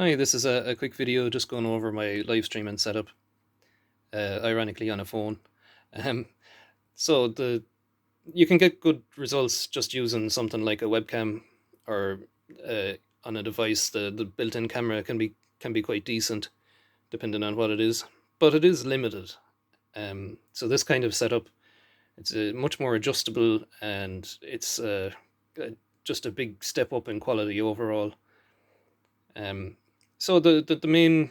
Hi, this is a quick video just going over my live streaming setup, ironically on a phone. Um, so you can get good results just using something like a webcam or uh, on a device. The built-in camera can be quite decent depending on what it is, but it is limited. So this kind of setup, it's much more adjustable, and it's uh, just a big step up in quality overall. Um, so the main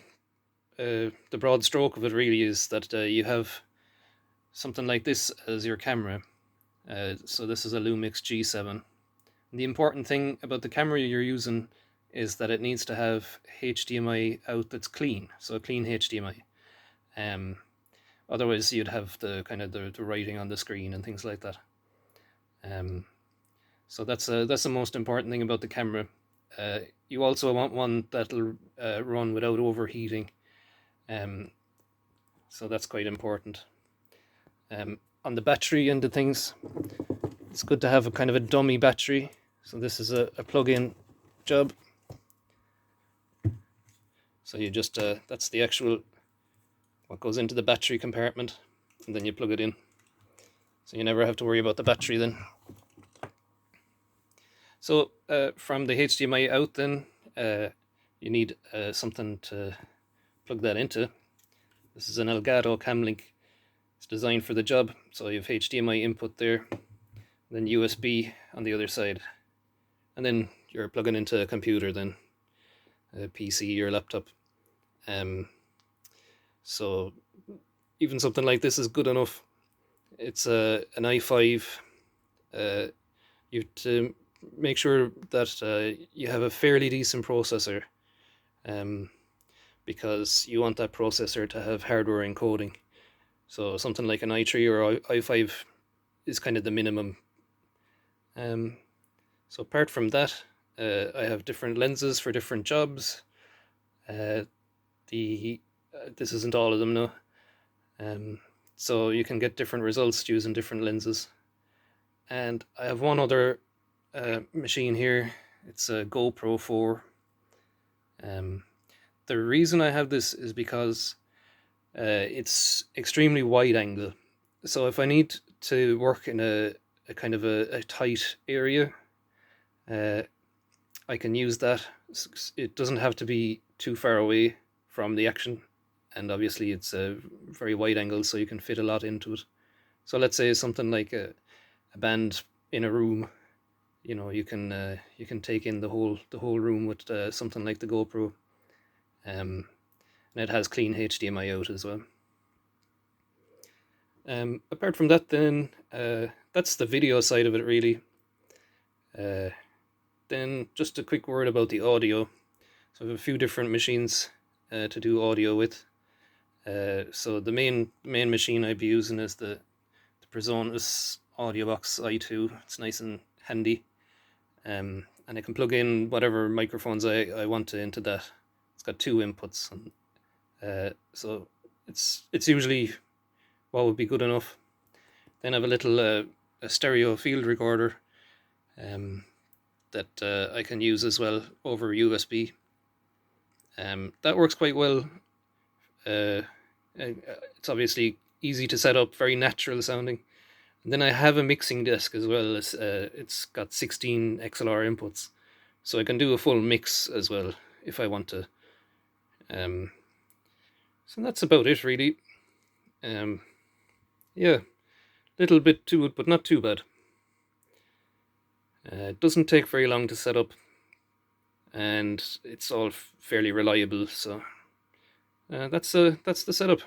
the broad stroke of it really is that you have something like this as your camera. So this is a Lumix G7. And the important thing about the camera you're using is that it needs to have HDMI out that's clean, so a clean HDMI. Um, Otherwise, you'd have the kind of the writing on the screen and things like that. Um, so that's the most important thing about the camera. Uh, you also want one that'll run without overheating. Um, so that's quite important. On the battery end of things, it's good to have a kind of a dummy battery. So this is a plug-in job. So you just that's the actual what goes into the battery compartment, and then you plug it in. So you never have to worry about the battery then. So from the HDMI out, then you need something to plug that into. This is an Elgato Camlink. It's designed for the job. So you have HDMI input there, then USB on the other side, and then you're plugging into a computer then, a PC or laptop. So even something like this is good enough. It's an i5. You have to make sure that you have a fairly decent processor, um, because you want that processor to have hardware encoding. So something like an i3 or i5 is kind of the minimum. So apart from that, I have different lenses for different jobs. Uh, the This isn't all of them, no. So you can get different results using different lenses. And I have one other machine here. It's a GoPro 4. The reason I have this is because it's extremely wide angle. So if I need to work in a kind of a tight area, uh, I can use that. It doesn't have to be too far away from the action, and obviously it's a very wide angle, so you can fit a lot into it. So let's say something like a band in a room. You can take in the whole room with something like the GoPro, and it has clean HDMI out as well. Apart from that, then that's the video side of it really. Uh, then just a quick word about the audio. So I have a few different machines to do audio with. So the main machine I'd be using is the Presonus AudioBox i2. It's nice and handy, and I can plug in whatever microphones I want to into that. It's got two inputs, and so it's usually what would be good enough. Then I have a little a stereo field recorder that I can use as well over USB. That works quite well. It's obviously easy to set up, very natural sounding. And then I have a mixing desk as well. It's got 16 XLR inputs, so I can do a full mix as well if I want to. So that's about it, really. Yeah, little bit to it, but not too bad. It doesn't take very long to set up, and it's all fairly reliable. So that's the setup.